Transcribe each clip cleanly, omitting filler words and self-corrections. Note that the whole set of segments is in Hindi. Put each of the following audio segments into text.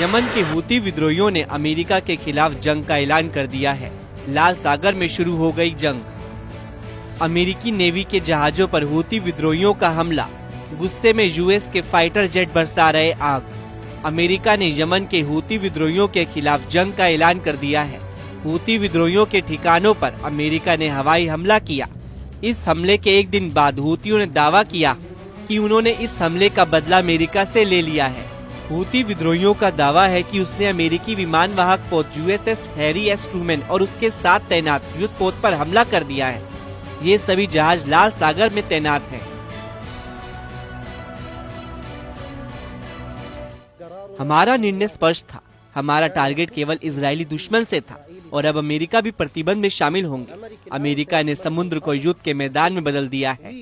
यमन के हूती विद्रोहियों ने अमेरिका के खिलाफ जंग का ऐलान कर दिया है। लाल सागर में शुरू हो गई जंग। अमेरिकी नेवी के जहाजों पर हूती विद्रोहियों का हमला। गुस्से में यूएस के फाइटर जेट बरसा रहे आग। अमेरिका ने यमन के हूती विद्रोहियों के खिलाफ जंग का ऐलान कर दिया है। हूती विद्रोहियों के ठिकानों पर अमेरिका ने हवाई हमला किया। इस हमले के एक दिन बाद हूतियों ने दावा किया कि उन्होंने इस हमले का बदला अमेरिका से ले लिया है। हूती विद्रोहियों का दावा है कि उसने अमेरिकी विमान वाहक पोत यूएसएस हैरी एस ट्रूमैन और उसके साथ तैनात युद्ध पोत पर हमला कर दिया है। ये सभी जहाज लाल सागर में तैनात हैं। हमारा निर्णय स्पष्ट था। हमारा टारगेट केवल इजरायली दुश्मन से था और अब अमेरिका भी प्रतिबंध में शामिल होंगे। अमेरिका ने समुद्र को युद्ध के मैदान में बदल दिया है,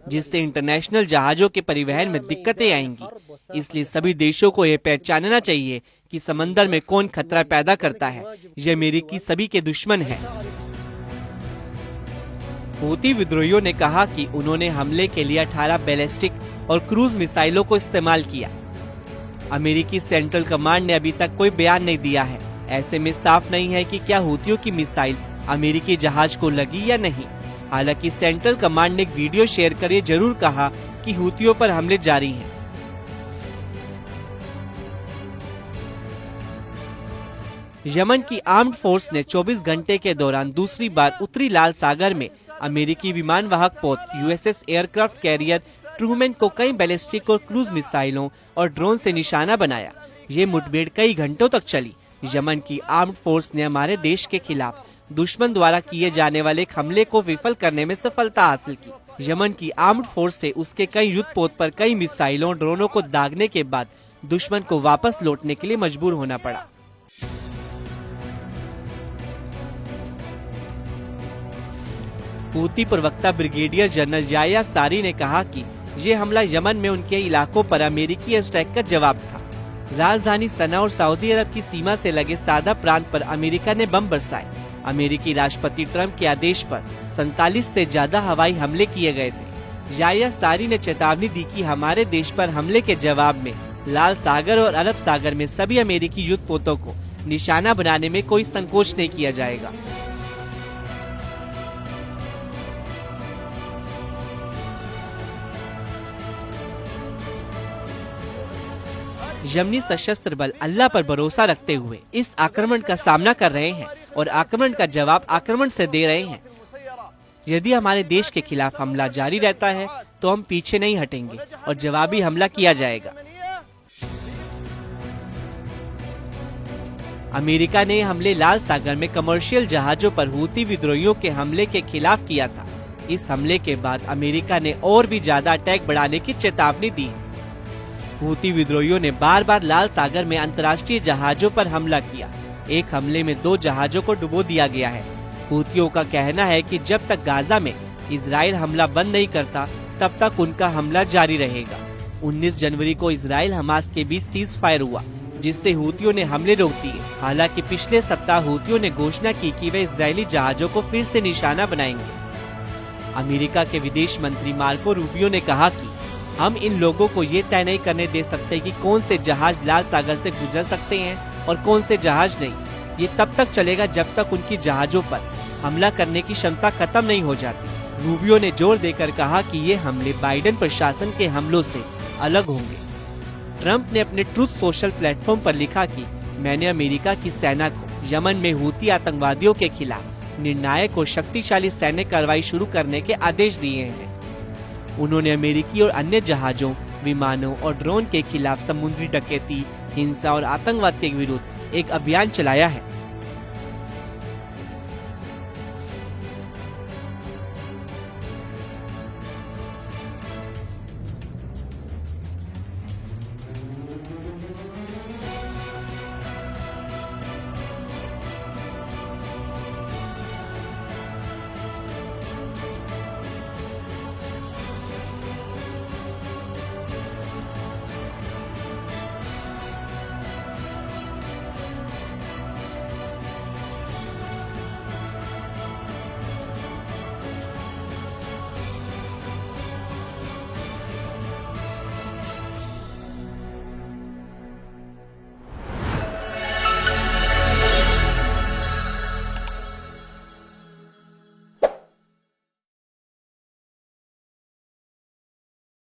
जिससे इंटरनेशनल जहाजों के परिवहन में दिक्कतें आएंगी। इसलिए सभी देशों को यह पहचानना चाहिए कि समंदर में कौन खतरा पैदा करता है। ये अमेरिकी सभी के दुश्मन है। हूती विद्रोहियों ने कहा कि उन्होंने हमले के लिए 18 बैलिस्टिक और क्रूज मिसाइलों को इस्तेमाल किया। अमेरिकी सेंट्रल कमांड ने अभी तक कोई बयान नहीं दिया है। ऐसे में साफ नहीं है कि क्या हूतियों की मिसाइल अमेरिकी जहाज को लगी या नहीं। हालांकि सेंट्रल कमांड ने एक वीडियो शेयर कर ये जरूर कहा कि हूतियों पर हमले जारी हैं। यमन की आर्म्ड फोर्स ने 24 घंटे के दौरान दूसरी बार उत्तरी लाल सागर में अमेरिकी विमान वाहक पोत यूएसएस एयरक्राफ्ट कैरियर ट्रूमैन को कई बैलिस्टिक और क्रूज मिसाइलों और ड्रोन से निशाना बनाया। ये मुठभेड़ कई घंटों तक चली। यमन की आर्म्ड फोर्स ने हमारे देश के खिलाफ दुश्मन द्वारा किए जाने वाले एक हमले को विफल करने में सफलता हासिल की। यमन की आर्म्ड फोर्स से उसके कई युद्ध पोत पर कई मिसाइलों और ड्रोनों को दागने के बाद दुश्मन को वापस लौटने के लिए मजबूर होना पड़ा। हूती प्रवक्ता ब्रिगेडियर जनरल याह्या सारी ने कहा कि ये हमला यमन में उनके इलाकों पर अमेरिकी एयरस्ट्राइक का जवाब था। राजधानी सना और सऊदी अरब की सीमा से लगे सादा प्रांत पर अमेरिका ने बम बरसाए। अमेरिकी राष्ट्रपति ट्रंप के आदेश पर 47 से ज्यादा हवाई हमले किए गए थे। याह्या सारी ने चेतावनी दी कि हमारे देश पर हमले के जवाब में लाल सागर और अरब सागर में सभी अमेरिकी युद्ध पोतों को निशाना बनाने में कोई संकोच नहीं किया जाएगा। यमनी सशस्त्र बल अल्लाह पर भरोसा रखते हुए इस आक्रमण का सामना कर रहे हैं और आक्रमण का जवाब आक्रमण से दे रहे हैं। यदि हमारे देश के खिलाफ हमला जारी रहता है तो हम पीछे नहीं हटेंगे और जवाबी हमला किया जाएगा। अमेरिका ने हमले लाल सागर में कमर्शियल जहाजों पर हूती विद्रोहियों के हमले के खिलाफ किया था। इस हमले के बाद अमेरिका ने और भी ज्यादा अटैक बढ़ाने की चेतावनी दी। हूती विद्रोहियों ने बार बार लाल सागर में अंतर्राष्ट्रीय जहाजों पर हमला किया। एक हमले में 2 जहाजों को डुबो दिया गया है। हूतियों का कहना है कि जब तक गाजा में इजराइल हमला बंद नहीं करता तब तक उनका हमला जारी रहेगा। 19 जनवरी को इजराइल हमास के बीच सीज फायर हुआ, जिससे हूतियों ने हमले रोक दिए। हालांकि पिछले सप्ताह हूतियों ने घोषणा की कि वे इजरायली जहाजों को फिर से निशाना बनाएंगे। अमेरिका के विदेश मंत्री मार्को रूबियो ने कहा कि हम इन लोगों को ये तय नहीं करने दे सकते कि कौन से जहाज लाल सागर से गुजर सकते हैं और कौन से जहाज नहीं। ये तब तक चलेगा जब तक उनकी जहाजों पर हमला करने की क्षमता खत्म नहीं हो जाती। रूबियो ने जोर देकर कहा कि ये हमले बाइडेन प्रशासन के हमलों से अलग होंगे। ट्रंप ने अपने ट्रूथ सोशल प्लेटफॉर्म पर लिखा कि मैंने अमेरिका की सेना को यमन में हूती आतंकवादियों के खिलाफ निर्णायक और शक्तिशाली सैन्य कार्रवाई शुरू करने के आदेश दिए हैं। उन्होंने अमेरिकी और अन्य जहाजों, विमानों और ड्रोन के खिलाफ समुद्री डकैती, हिंसा और आतंकवाद के विरुद्ध एक अभियान चलाया है।